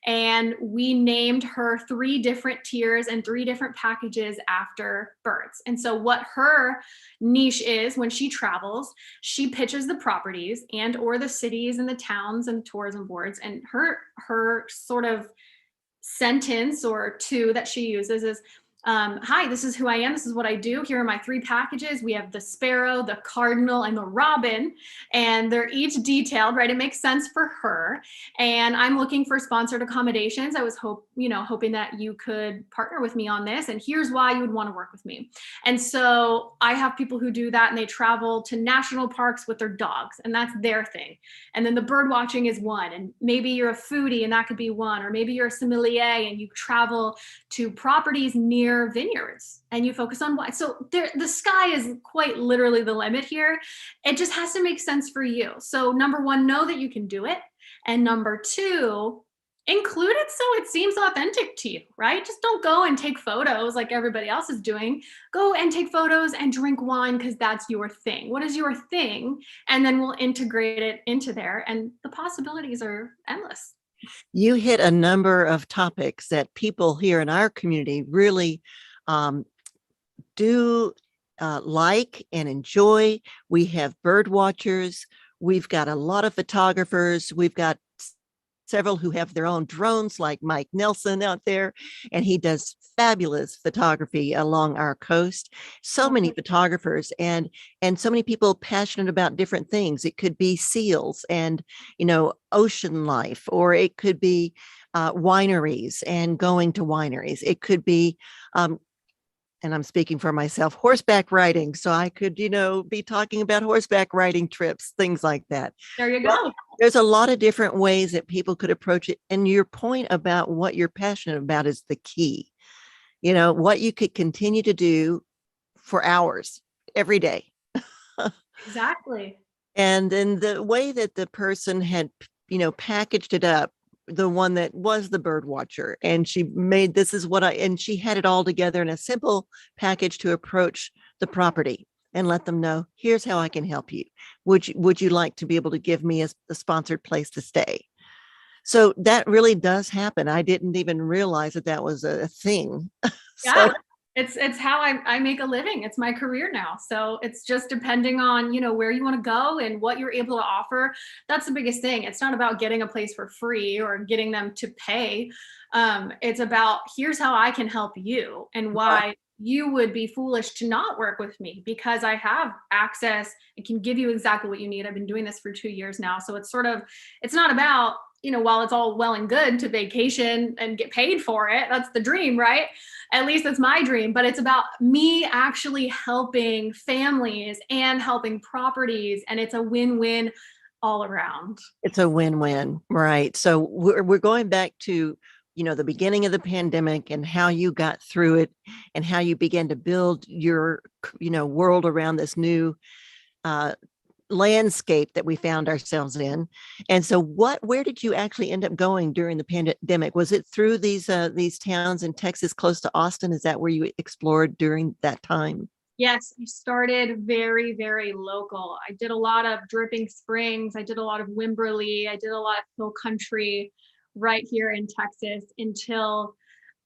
And we named her 3 different tiers and 3 different packages after birds. And so what her niche is when she travels, she pitches the properties and or the cities and the towns and tourism boards. And her sort of sentence or 2 that she uses is, hi, this is who I am. This is what I do. Here are my 3 packages. We have the sparrow, the cardinal, and the robin, and they're each detailed, right? It makes sense for her. And I'm looking for sponsored accommodations. I was hoping that you could partner with me on this. And here's why you would want to work with me. And so I have people who do that, and they travel to national parks with their dogs, and that's their thing. And then the bird watching is one. And maybe you're a foodie, and that could be one. Or maybe you're a sommelier and you travel to properties near vineyards and you focus on wine. So the sky is quite literally the limit here. It just has to make sense for you. So number 1, know that you can do it. And number 2, include it so it seems authentic to you, right? Just don't go and take photos like everybody else is doing. Go and take photos and drink wine because that's your thing. What is your thing? And then we'll integrate it into there, and the possibilities are endless. You hit a number of topics that people here in our community really do like and enjoy. We have bird watchers. We've got a lot of photographers. We've got several who have their own drones, like Mike Nelson out there, and he does fabulous photography along our coast. So many photographers and so many people passionate about different things. It could be seals and ocean life, or it could be wineries and going to wineries. It could be and I'm speaking for myself, horseback riding. So I could, be talking about horseback riding trips, things like that. There you go. Well, there's a lot of different ways that people could approach it. And your point about what you're passionate about is the key. What you could continue to do for hours every day. Exactly. And then the way that the person had, packaged it up, the one that was the bird watcher, and she made and she had it all together in a simple package to approach the property and let them know, here's how I can help you. Would you like to be able to give me a sponsored place to stay? So that really does happen. I didn't even realize that was a thing. Yeah. It's how I make a living. It's my career now. So it's just depending on, where you want to go and what you're able to offer. That's the biggest thing. It's not about getting a place for free or getting them to pay. It's about, here's how I can help you and why you would be foolish to not work with me, because I have access and can give you exactly what you need. I've been doing this for 2 years now. So it's not about, while it's all well and good to vacation and get paid for it, that's the dream, right? At least that's my dream, but it's about me actually helping families and helping properties. And it's a win-win all around. It's a win-win, right? So we're going back to, the beginning of the pandemic and how you got through it and how you began to build your, world around this new landscape that we found ourselves in. And so where did you actually end up going during the pandemic? Was it through these towns in Texas close to Austin? Is that where you explored during that time? Yes, I started very, very local. I did a lot of Dripping Springs. I did a lot of Wimberley. I did a lot of hill country right here in Texas until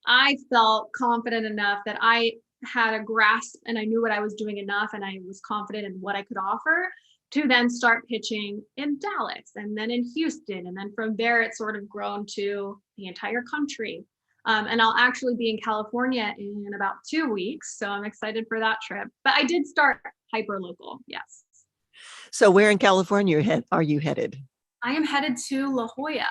I felt confident enough that I had a grasp and I knew what I was doing enough and I was confident in what I could offer to then start pitching in Dallas and then in Houston. And then from there, it's sort of grown to the entire country. And I'll actually be in California in about 2 weeks. So I'm excited for that trip. But I did start hyper local. Yes. So where in California are you headed? I am headed to La Jolla.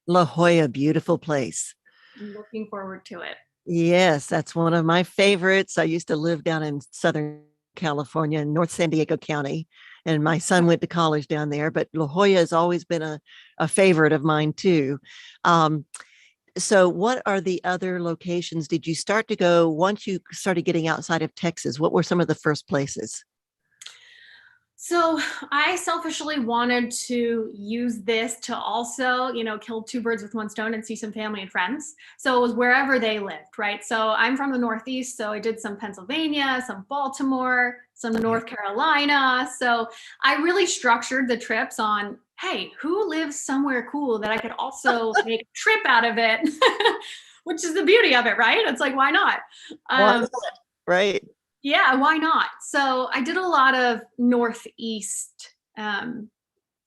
La Jolla, beautiful place. I'm looking forward to it. Yes, that's one of my favorites. I used to live down in Southern California in North San Diego County, and my son went to college down there, but La Jolla has always been a favorite of mine too. So what are the other locations did you start to go once you started getting outside of Texas? What were some of the first places? So I selfishly wanted to use this to also, kill 2 birds with 1 stone and see some family and friends. So it was wherever they lived, right? So I'm from the Northeast, so I did some Pennsylvania, some Baltimore, some North Carolina. So I really structured the trips on, hey, who lives somewhere cool that I could also make a trip out of it, which is the beauty of it, right? It's like, why not? Why not? Right. Yeah, why not? So I did a lot of Northeast,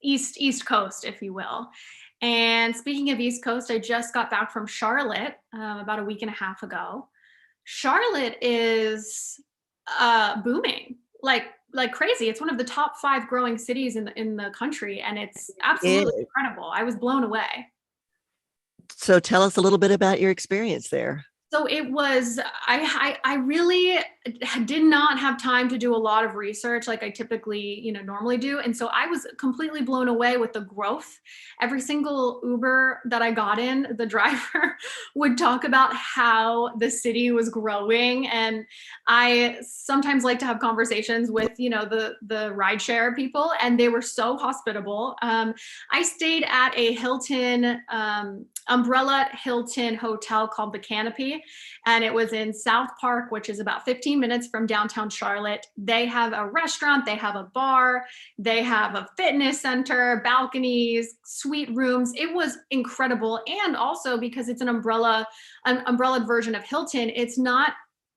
East Coast, if you will. And speaking of East Coast, I just got back from Charlotte about a week and a half ago. Charlotte is booming like crazy. It's one of the top 5 growing cities in the country, and it's absolutely incredible. I was blown away. So tell us a little bit about your experience there. So it was, I really did not have time to do a lot of research like I typically, normally do. And so I was completely blown away with the growth. Every single Uber that I got in, the driver would talk about how the city was growing. And I sometimes like to have conversations with, the rideshare people, and they were so hospitable. I stayed at a Hilton, umbrella Hilton hotel called the Canopy, and it was in South Park, which is about 15 minutes from downtown Charlotte. They have a restaurant, they have a bar, they have a fitness center, balconies, suite rooms. It was incredible. And also because it's an umbrella version of Hilton, it's not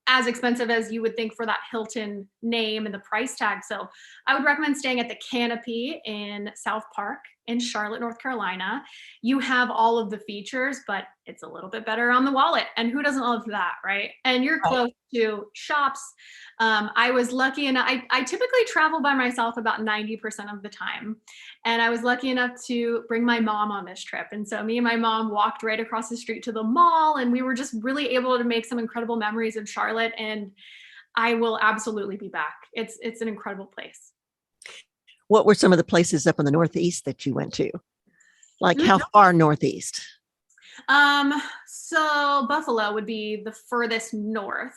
as expensive as you would think for that Hilton name and the price tag. So I would recommend staying at the Canopy in South Park in Charlotte, North Carolina. You have all of the features, but it's a little bit better on the wallet. And who doesn't love that, right? And you're close to shops. I was lucky enough, I typically travel by myself about 90% of the time. And I was lucky enough to bring my mom on this trip. And so me and my mom walked right across the street to the mall, and we were just really able to make some incredible memories in Charlotte. And I will absolutely be back. It's an incredible place. What were some of the places up in the Northeast that you went to? Like how far Northeast? So Buffalo would be the furthest north.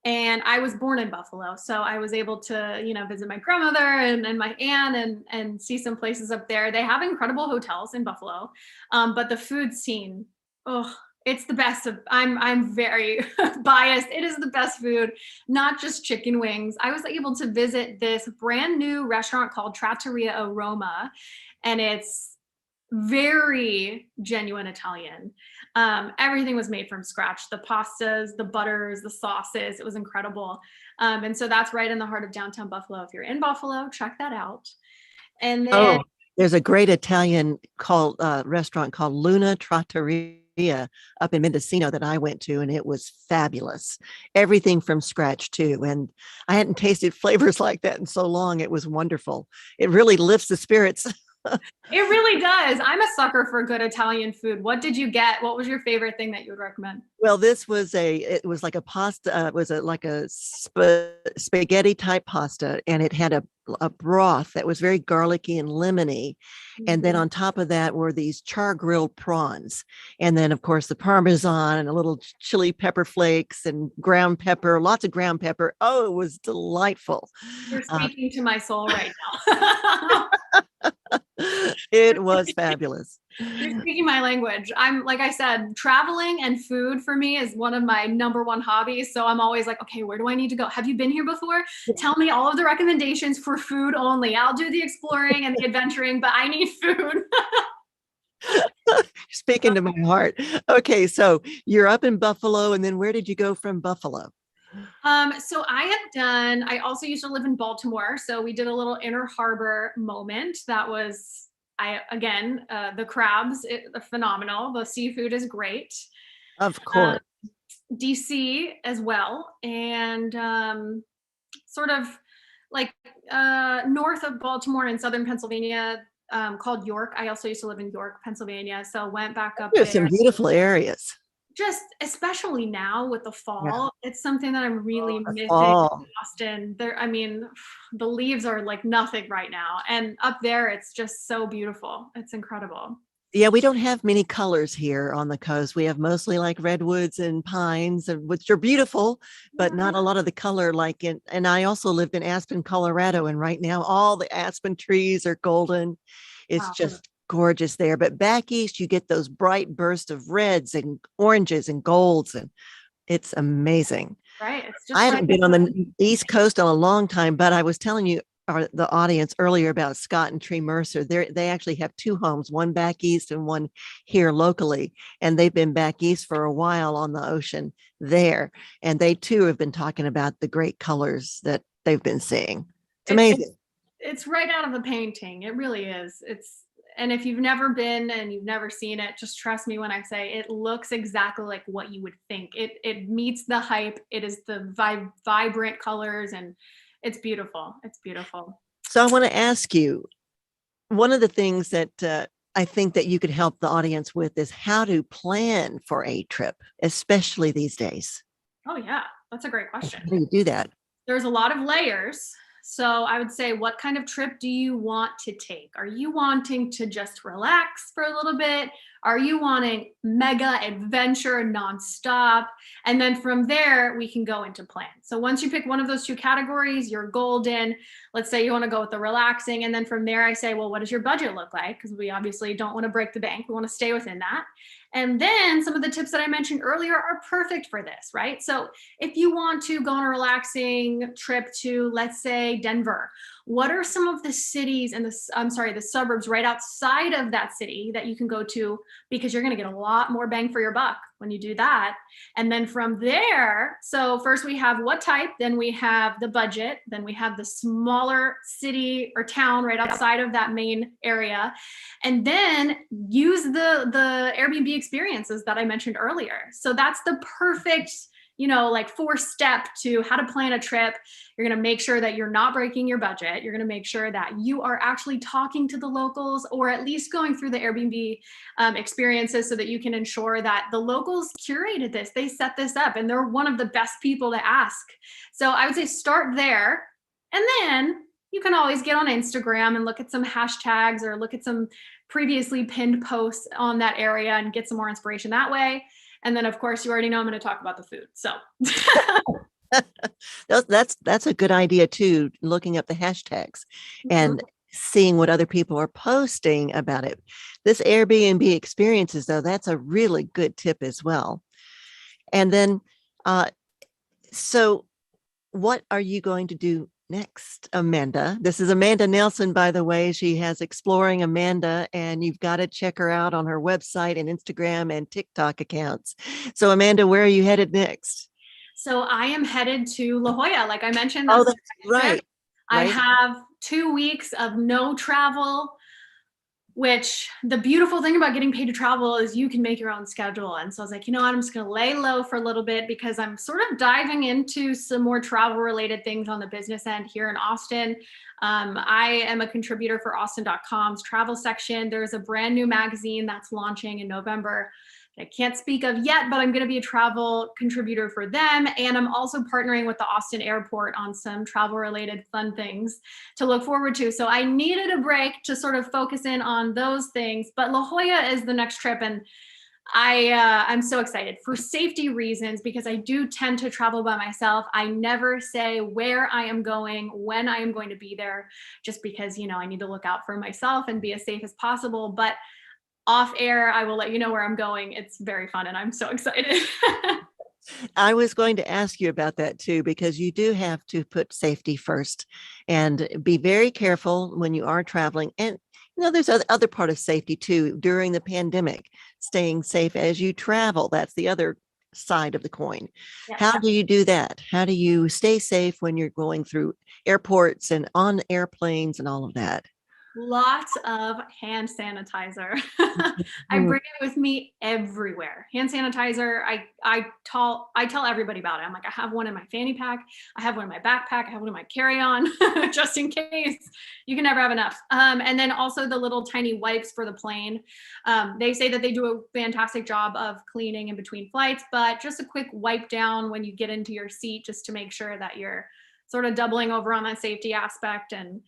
And I was born in Buffalo. So I was able to, visit my grandmother and my aunt and see some places up there. They have incredible hotels in Buffalo. But the food scene, oh, it's the best I'm very biased. It is the best food, not just chicken wings. I was able to visit this brand new restaurant called Trattoria Aroma, and it's very genuine Italian. Everything was made from scratch. The pastas, the butters, the sauces, it was incredible. And so that's right in the heart of downtown Buffalo. If you're in Buffalo, check that out. And then there's a great Italian restaurant called Luna Trattoria up in Mendocino that I went to, and it was fabulous. Everything from scratch too. And I hadn't tasted flavors like that in so long. It was wonderful. It really lifts the spirits. It really does. I'm a sucker for good Italian food. What did you get? What was your favorite thing that you would recommend? Well, it was like a pasta, it was like a spaghetti type pasta, and it had a broth that was very garlicky and lemony. And then on top of that were these char grilled prawns. And then, of course, the Parmesan and a little chili pepper flakes and ground pepper, lots of ground pepper. Oh, it was delightful. You're speaking to my soul right now. It was fabulous. You're speaking my language. I'm, like I said, traveling and food for me is one of my number one hobbies. So I'm always like, okay, where do I need to go? Have you been here before? Tell me all of the recommendations for food only. I'll do the exploring and the adventuring, but I need food. Speaking to my heart. Okay, so you're up in Buffalo, and then where did you go from Buffalo? So I also used to live in Baltimore. So we did a little Inner Harbor moment. That was, the crabs, phenomenal. The seafood is great. Of course. DC as well. And sort of like north of Baltimore in southern Pennsylvania, called York. I also used to live in York, Pennsylvania. So went back up there. Some beautiful areas. Just especially now with the fall, it's something that I'm really missing fall. in Boston. The leaves are like nothing right now. And up there, it's just so beautiful. It's incredible. Yeah, we don't have many colors here on the coast. We have mostly like redwoods and pines, which are beautiful, but not a lot of the color and I also lived in Aspen, Colorado, and right now all the aspen trees are golden. It's just gorgeous there. But back east, you get those bright bursts of reds and oranges and golds, and it's amazing. right? It's I just right. haven't been on the East Coast in a long time, but I was telling you, the audience earlier about Scott and Tree Mercer. They actually have two homes, one back east and one here locally. And they've been back east for a while on the ocean there. And they too have been talking about the great colors that they've been seeing. It's amazing. It's right out of a painting. It really is. And if you've never been and you've never seen it, just trust me when I say it looks exactly like what you would think. It meets the hype. It is the vibrant colors, and it's beautiful. It's beautiful. So I want to ask you, one of the things that I think that you could help the audience with is how to plan for a trip, especially these days. Oh yeah, that's a great question. How do you do that? There's a lot of layers. So I would say, what kind of trip do you want to take? Are you wanting to just relax for a little bit? Are you wanting mega adventure nonstop? And then from there, we can go into plan. So once you pick one of those two categories, you're golden. Let's say you want to go with the relaxing. And then from there, I say, well, what does your budget look like? Because we obviously don't want to break the bank. We want to stay within that. And then some of the tips that I mentioned earlier are perfect for this, right? So if you want to go on a relaxing trip to, let's say, Denver, what are some of the cities and the suburbs right outside of that city that you can go to, because you're going to get a lot more bang for your buck when you do that. And then from there, so first we have what type, then we have the budget, then we have the smaller city or town right outside of that main area, and then use the Airbnb experiences that I mentioned earlier. So that's the perfect, like 4-step to how to plan a trip. You're going to make sure that you're not breaking your budget. You're going to make sure that you are actually talking to the locals, or at least going through the Airbnb experiences, so that you can ensure that the locals curated this, they set this up, and they're one of the best people to ask. So I would say start there. And then you can always get on Instagram and look at some hashtags or look at some previously pinned posts on that area and get some more inspiration that way. And then, of course, you already know I'm going to talk about the food. So that's a good idea too, looking up the hashtags and seeing what other people are posting about it. This Airbnb experiences, though, that's a really good tip as well. And then, so what are you going to do next, Amanda? This is Amanda Nelson, by the way. She has Exploring Amanda, and you've got to check her out on her website and Instagram and TikTok accounts. So, Amanda, where are you headed next? So I am headed to La Jolla, like I mentioned. Oh, that's right. I have 2 weeks of no travel, which the beautiful thing about getting paid to travel is you can make your own schedule. And so I was like, I'm just going to lay low for a little bit, because I'm sort of diving into some more travel related things on the business end here in Austin. I am a contributor for Austin.com's travel section. There's a brand new magazine that's launching in November I can't speak of yet, but I'm going to be a travel contributor for them. And I'm also partnering with the Austin airport on some travel related fun things to look forward to. So I needed a break to sort of focus in on those things, but La Jolla is the next trip. And I'm so excited for safety reasons, because I do tend to travel by myself. I never say where I am going, when I am going to be there, just because, I need to look out for myself and be as safe as possible. But off air, I will let you know where I'm going. It's very fun and I'm so excited. I was going to ask you about that too, because you do have to put safety first and be very careful when you are traveling. And there's other part of safety too during the pandemic, staying safe as you travel. That's the other side of the coin. Yeah. How do you do that? How do you stay safe when you're going through airports and on airplanes and all of that? Lots of hand sanitizer. I bring it with me everywhere. Hand sanitizer. I tell everybody about it. I'm like, I have one in my fanny pack. I have one in my backpack. I have one in my carry-on, just in case. You can never have enough. And then also the little tiny wipes for the plane. They say that they do a fantastic job of cleaning in between flights, but just a quick wipe down when you get into your seat, just to make sure that you're sort of doubling over on that safety aspect. And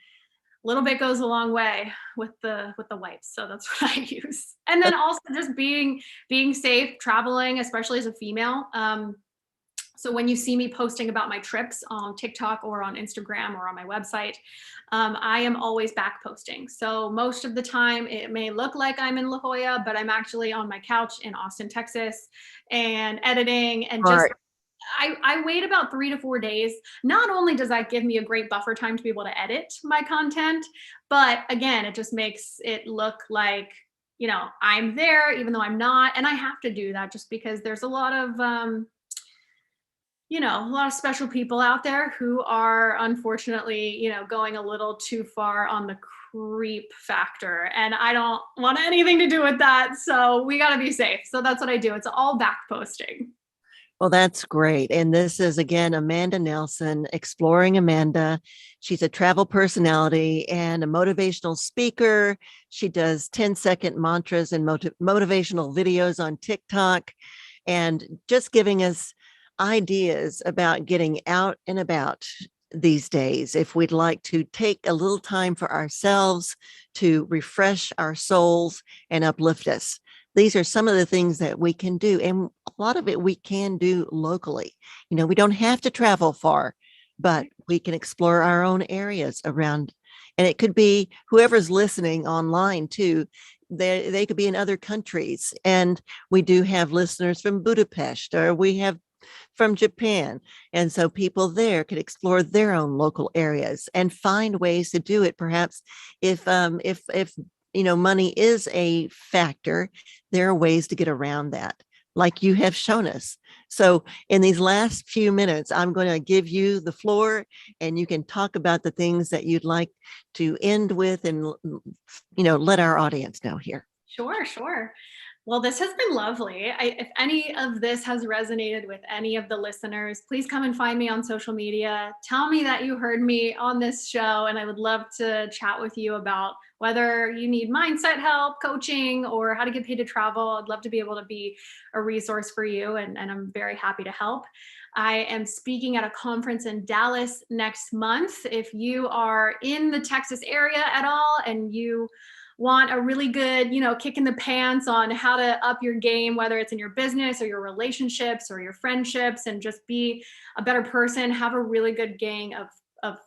little bit goes a long way with the wipes. So that's what I use. And then also just being safe traveling, especially as a female. So when you see me posting about my trips on TikTok or on Instagram or on my website, I am always back posting. So most of the time it may look like I'm in La Jolla, but I'm actually on my couch in Austin, Texas, and editing and just I wait about 3 to 4 days. Not only does that give me a great buffer time to be able to edit my content, but again, it just makes it look like, I'm there even though I'm not. And I have to do that just because there's a lot of, a lot of special people out there who are unfortunately, going a little too far on the creep factor. And I don't want anything to do with that. So we got to be safe. So that's what I do. It's all back posting. Well, that's great. And this is again Amanda Nelson, Exploring Amanda. She's a travel personality and a motivational speaker. She does 10-second mantras and motivational videos on TikTok, and just giving us ideas about getting out and about these days. If we'd like to take a little time for ourselves to refresh our souls and uplift us, these are some of the things that we can do. And a lot of it we can do locally. We don't have to travel far, but we can explore our own areas around. And it could be whoever's listening online too. They could be in other countries. And we do have listeners from Budapest, or we have from Japan. And so people there could explore their own local areas and find ways to do it. Perhaps if money is a factor, there are ways to get around that, like you have shown us. So in these last few minutes, I'm going to give you the floor, and you can talk about the things that you'd like to end with, and let our audience know here. Sure. Well, this has been lovely. If any of this has resonated with any of the listeners, please come and find me on social media. Tell me that you heard me on this show, and I would love to chat with you about whether you need mindset help, coaching, or how to get paid to travel. I'd love to be able to be a resource for you, and I'm very happy to help. I am speaking at a conference in Dallas next month. If you are in the Texas area at all and you want a really good, kick in the pants on how to up your game, whether it's in your business or your relationships or your friendships, and just be a better person, have a really good gang of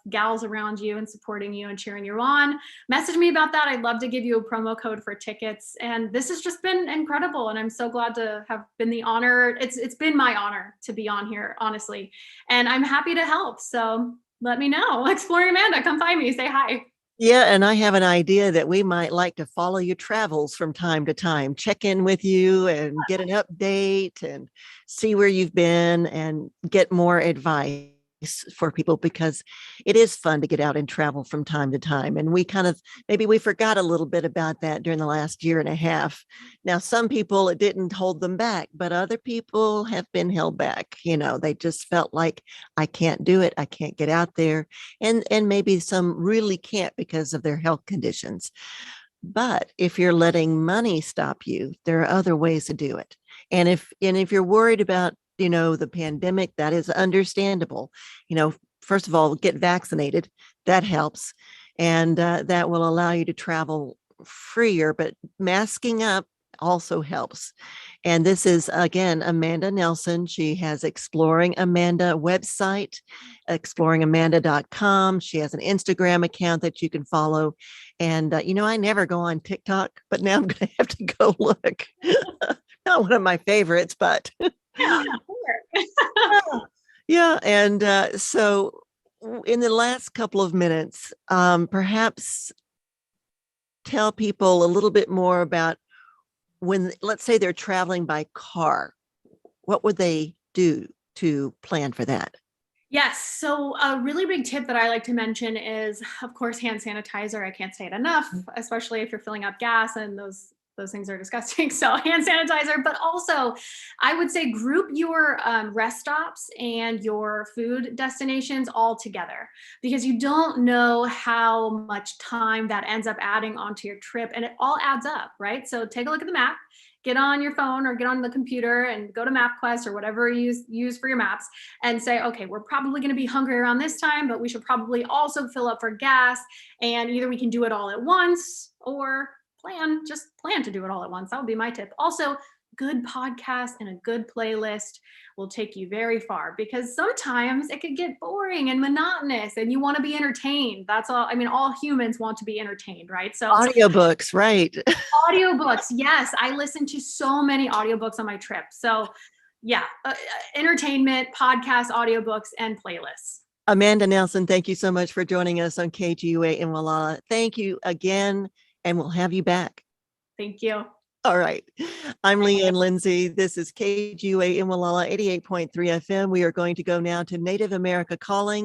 gals around you and supporting you and cheering you on, message me about that. I'd love to give you a promo code for tickets. And this has just been incredible. And I'm so glad to have been the honor. It's been my honor to be on here, honestly. And I'm happy to help. So let me know. Exploring Amanda, come find me, say hi. Yeah, and I have an idea that we might like to follow your travels from time to time, check in with you and get an update and see where you've been and get more advice for people, because it is fun to get out and travel from time to time. And maybe we forgot a little bit about that during the last year and a half. Now, some people, it didn't hold them back, but other people have been held back. They just felt like, I can't do it. I can't get out there. And maybe some really can't because of their health conditions. But if you're letting money stop you, there are other ways to do it. And if you're worried about the pandemic, that is understandable. First of all, get vaccinated. That helps. And that will allow you to travel freer, but masking up also helps. And this is, again, Amanda Nelson. She has Exploring Amanda website, exploringamanda.com. She has an Instagram account that you can follow. And, I never go on TikTok, but now I'm going to have to go look. Not one of my favorites, but Yeah, yeah. And so in the last couple of minutes, perhaps tell people a little bit more about when, let's say they're traveling by car, what would they do to plan for that? Yes. So a really big tip that I like to mention is, of course, hand sanitizer. I can't say it enough, especially if you're filling up gas, and those things are disgusting. So hand sanitizer, but also I would say group your rest stops and your food destinations all together, because you don't know how much time that ends up adding onto your trip, and it all adds up, right? So take a look at the map, get on your phone or get on the computer and go to MapQuest or whatever you use for your maps, and say, okay, we're probably going to be hungry around this time, but we should probably also fill up for gas. And either we can do it all at once, or just plan to do it all at once. That would be my tip. Also, good podcast and a good playlist will take you very far, because sometimes it could get boring and monotonous and you want to be entertained. That's all. I mean, all humans want to be entertained, right? So Audiobooks, right? audiobooks. Yes. I listen to so many audiobooks on my trip. So Yeah, entertainment, podcasts, audiobooks, and playlists. Amanda Nelson, thank you so much for joining us on KGUA in Walla. Thank you again, and we'll have you back. Thank you. All right. I'm Leanne Lindsay. This is KGUA in Walla 88.3 FM. We are going to go now to Native America Calling.